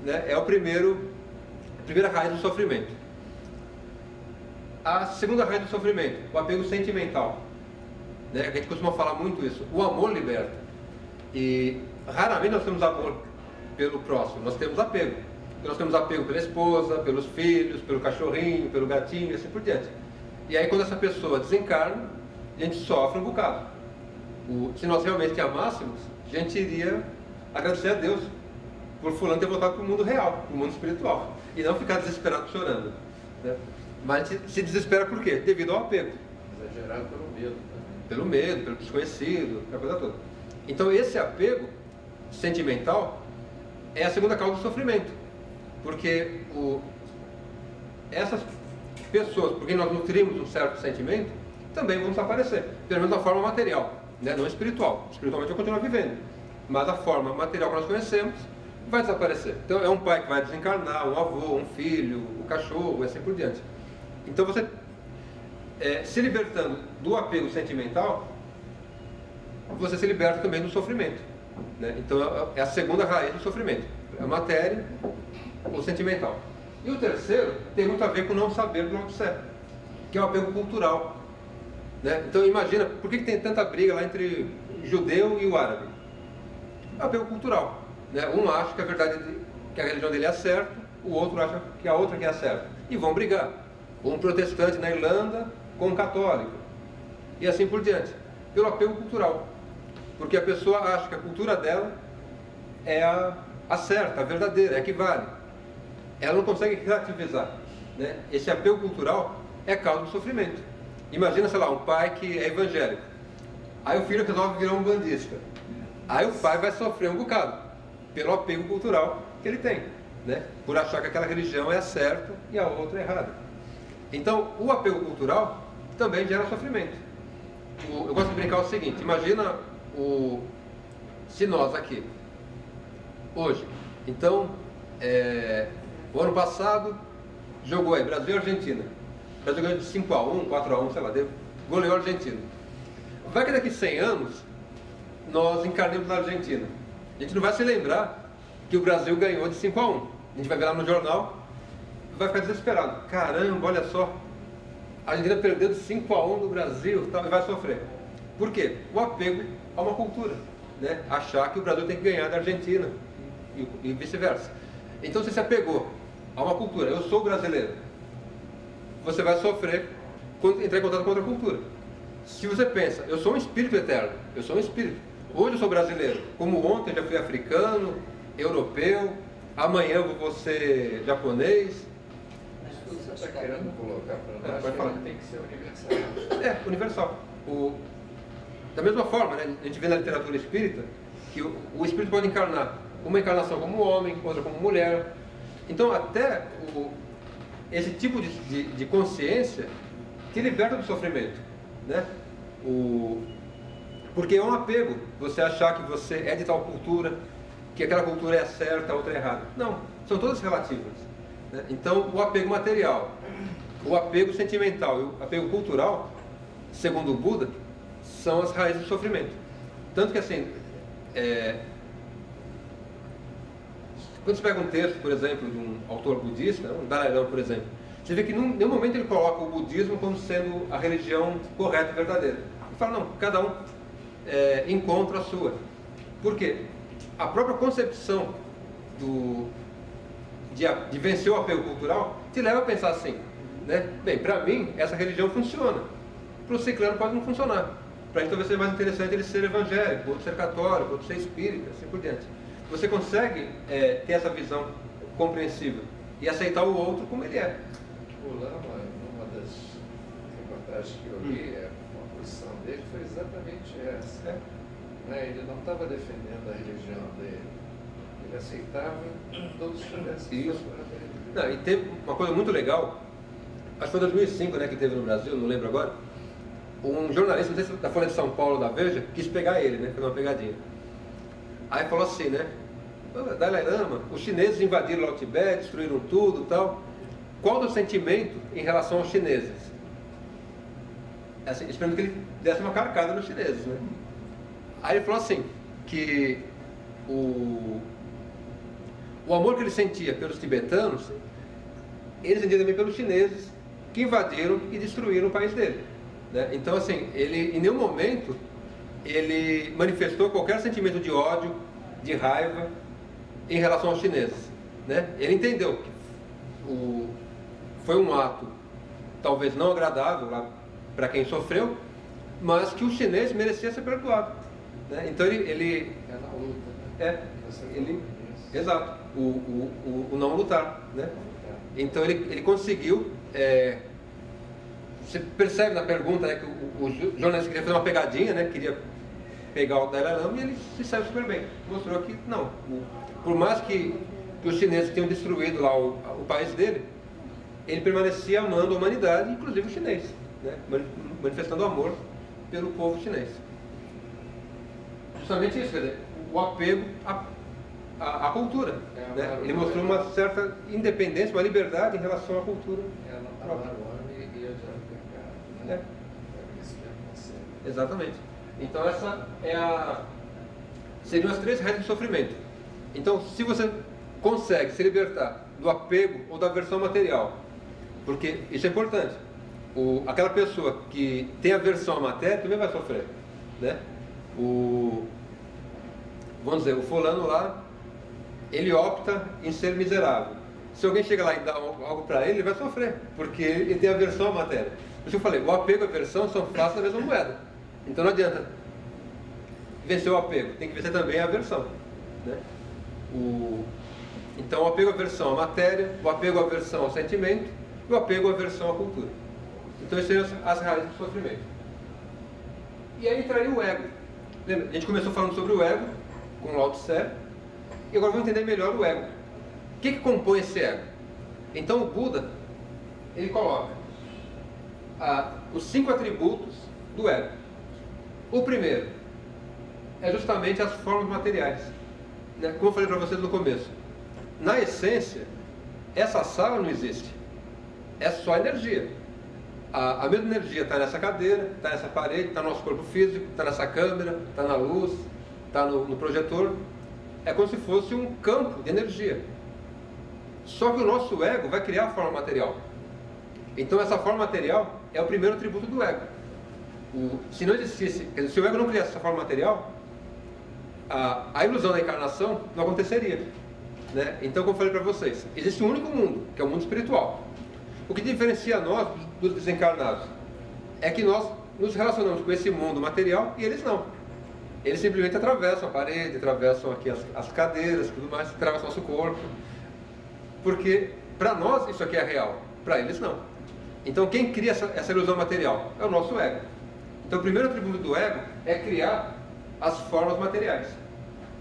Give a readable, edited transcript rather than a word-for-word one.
né, é a primeira raiz do sofrimento. A segunda raiz do sofrimento, o apego sentimental. Né? A gente costuma falar muito isso. O amor liberta. E raramente nós temos amor pelo próximo, nós temos apego. Nós temos apego pela esposa, pelos filhos, pelo cachorrinho, pelo gatinho e assim por diante. E aí quando essa pessoa desencarna, a gente sofre um bocado. Se nós realmente amássemos, a gente iria agradecer a Deus por fulano ter voltado para o mundo real, para o mundo espiritual. E não ficar desesperado chorando. Né? Mas a gente se desespera por quê? Devido ao apego. Exagerado pelo medo. Né? Pelo medo, pelo desconhecido, a coisa toda. Então esse apego sentimental é a segunda causa do sofrimento. Porque essas pessoas por quem nós nutrimos um certo sentimento também vão desaparecer, pelo menos da forma material, né? Não espiritual. Espiritualmente eu continuo vivendo, mas a forma material que nós conhecemos vai desaparecer. Então é um pai que vai desencarnar, um avô, um filho, o cachorro e assim por diante. Então você, se libertando do apego sentimental, você se liberta também do sofrimento, né? Então é a segunda raiz do sofrimento, a matéria, o sentimental. E o terceiro tem muito a ver com não saber do nosso ser, que é o apego cultural, né? Então imagina, por que tem tanta briga lá entre o judeu e o árabe? É o apego cultural, né? Um acha que a verdade, que a religião dele é certa, o outro acha que a outra que é certa, e vão brigar. Um protestante na Irlanda com um católico, e assim por diante, pelo apego cultural, porque a pessoa acha que a cultura dela é a certa, a verdadeira, é a que vale. Ela não consegue relativizar, né? Esse apego cultural é causa do sofrimento. Imagina, sei lá, um pai que é evangélico, aí o filho resolve virar um bandista, aí o pai vai sofrer um bocado pelo apego cultural que ele tem, né? Por achar que aquela religião é a certa e a outra é errada. Então o apego cultural também gera sofrimento. Eu gosto de brincar o seguinte: imagina se nós aqui hoje, então o ano passado jogou aí Brasil e Argentina. O Brasil ganhou de 5-1, 4-1, sei lá, goleou a Argentina. Vai que daqui 100 anos nós encarnemos na Argentina. A gente não vai se lembrar que o Brasil ganhou de 5-1. A gente vai ver lá no jornal e vai ficar desesperado. Caramba, olha só, a Argentina perdeu de 5-1 do Brasil, tal, e vai sofrer. Por quê? O apego a uma cultura, né? Achar que o Brasil tem que ganhar da Argentina e vice-versa. Então você se apegou a uma cultura. Eu sou brasileiro. Você vai sofrer quando entrar em contato com outra cultura. Se você pensa, eu sou um espírito eterno, eu sou um espírito. Hoje eu sou brasileiro, como ontem eu já fui africano, europeu, amanhã eu vou ser japonês. Mas tudo você está querendo colocar para nós, vai falar. tem que ser universal. Universal. Da mesma forma, né, a gente vê na literatura espírita que o espírito pode encarnar uma encarnação como homem, outra como mulher. Então até esse tipo de consciência te liberta do sofrimento, né? Porque é um apego você achar que você é de tal cultura, que aquela cultura é certa, a outra é errada. Não, são todas relativas, né? Então o apego material, o apego sentimental e o apego cultural, segundo o Buda, são as raízes do sofrimento. Tanto que assim, quando você pega um texto, por exemplo, de um autor budista, um Dalai Lama, por exemplo, você vê que em nenhum momento ele coloca o budismo como sendo a religião correta e verdadeira. Ele fala, não, cada um encontra a sua. Por quê? A própria concepção de vencer o apego cultural te leva a pensar assim, né? Bem, para mim, essa religião funciona. Para o ciclano pode não funcionar. Para ele talvez seja mais interessante ele ser evangélico, outro ser católico, outro ser espírita, assim por diante. Você consegue ter essa visão compreensível e aceitar o outro como ele é. O Lama, numa das reportagens que eu vi, a posição dele foi exatamente essa. Né? Ele não estava defendendo a religião dele, ele aceitava todos os isso. Não, e teve uma coisa muito legal, acho que foi em 2005, né, que teve no Brasil, não lembro agora, um jornalista, não sei se da Folha de São Paulo, da Veja, quis pegar ele, né, fazer uma pegadinha. Aí falou assim, né, Dalai Lama, os chineses invadiram lá o Tibete, destruíram tudo e tal. Qual o sentimento em relação aos chineses? Assim, esperando que ele desse uma carcada nos chineses, né? Aí ele falou assim, que o o amor que ele sentia pelos tibetanos, ele sentia também pelos chineses que invadiram e destruíram o país dele, né? Então, assim, ele em nenhum momento ele manifestou qualquer sentimento de ódio, de raiva em relação aos chineses, né? Ele entendeu que foi um ato talvez não agradável para quem sofreu, mas que o chinês merecia ser perdoado, né? Então ele É na luta, né? Exato, o não lutar, né? Então ele conseguiu, você percebe na pergunta, né, que o jornalista queria fazer uma pegadinha, né? Queria pegar o Dalai Lama, e ele se saiu super bem. Mostrou que não, por mais que os chineses tenham destruído lá o país dele, ele permanecia amando a humanidade, inclusive o chinês, né? Manifestando amor pelo povo chinês. Justamente isso, quer dizer, o apego à cultura, né? Ele mostrou uma certa independência, uma liberdade em relação à cultura. Exatamente. Então essa seriam as 3 regras do sofrimento. Então, se você consegue se libertar do apego ou da aversão material, porque isso é importante, aquela pessoa que tem aversão à matéria também vai sofrer, né? Vamos dizer, o fulano lá, ele opta em ser miserável. Se alguém chega lá e dá algo para ele vai sofrer, porque ele tem aversão à matéria. Por isso que eu falei, o apego e a aversão são faces da mesma moeda. Então não adianta vencer o apego, tem que vencer também a aversão, né? Então o apego e a aversão à matéria, o apego e a aversão ao sentimento e o apego e a aversão à cultura. Então essas seriam as raízes do sofrimento. E aí entraria o ego. Lembra? A gente começou falando sobre o ego, com Lao Tse, e agora vamos entender melhor o ego. O que compõe esse ego? Então o Buda, ele coloca os 5 atributos do ego. O primeiro é justamente as formas materiais, né? Como eu falei para vocês no começo, na essência, essa sala não existe, é só energia. A mesma energia está nessa cadeira, está nessa parede, está no nosso corpo físico, está nessa câmera, está na luz, está no projetor. É como se fosse um campo de energia. Só que o nosso ego vai criar a forma material. Então essa forma material é o primeiro atributo do ego. Se não existisse, quer dizer, se o ego não criasse essa forma material, a ilusão da encarnação não aconteceria, né? Então, como eu falei para vocês, existe um único mundo, que é o mundo espiritual. O que diferencia nós dos desencarnados é que nós nos relacionamos com esse mundo material e eles não. Eles simplesmente atravessam a parede, atravessam aqui as cadeiras, tudo mais, atravessam o nosso corpo. Porque para nós isso aqui é real, para eles não. Então quem cria essa ilusão material é o nosso ego. Então o primeiro atributo do ego é criar as formas materiais.